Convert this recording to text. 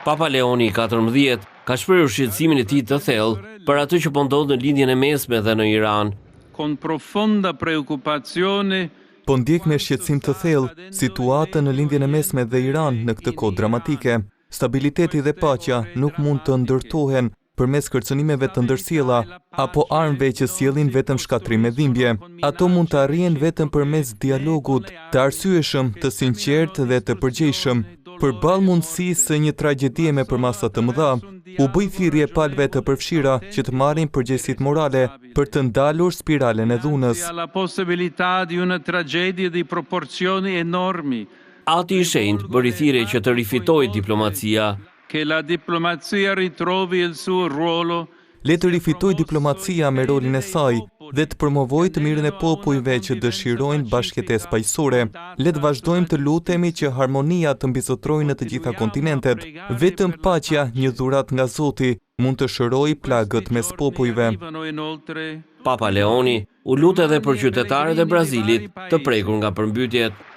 Papa Leoni XIV ka shprehur shqetësimin e tij të thellë për atë që po ndodh në lindjen e mesme dhe në Iran. Con profonda preoccupazione Po ndjek me shqetësim të thellë situatën në lindjen e mesme dhe Iran në këtë kohë dramatike. Stabiliteti dhe paqja nuk mund të ndërtohen përmes kërcënimeve të ndërsjella apo armëve që sjellin vetëm shkatrim e dhimbje. Ato mund të arrihen vetëm përmes dialogut të arsyeshëm, të sinqertë dhe të përgjegjshëm. Përballë mundësisë së një tragjedie me përmasa të mëdha, u bë thirrje palëve të përfshira që të marrin përgjegjësitë morale për të ndalur spiralen e dhunës. la possibilità di una tragedia di proporzioni enormi. Ati i shenjtë bëri thirrje që të rifitojë diplomacia. Che la diplomazia ritrovi il suo ruolo. Le të rifitoj diplomacia me rolin e saj dhe të promovoj të mirën e popujve që dëshirojnë bashkëjetesë paqësore. Le të vazhdojmë të lutemi që harmonia të mbizotrojë në të gjitha kontinentet. Vetëm paqja, një dhuratë nga Zoti, mund të shërojë plagët mes popujve. Papa Leoni u lut edhe për qytetarët e Brazilit të prekur nga përmbytjet.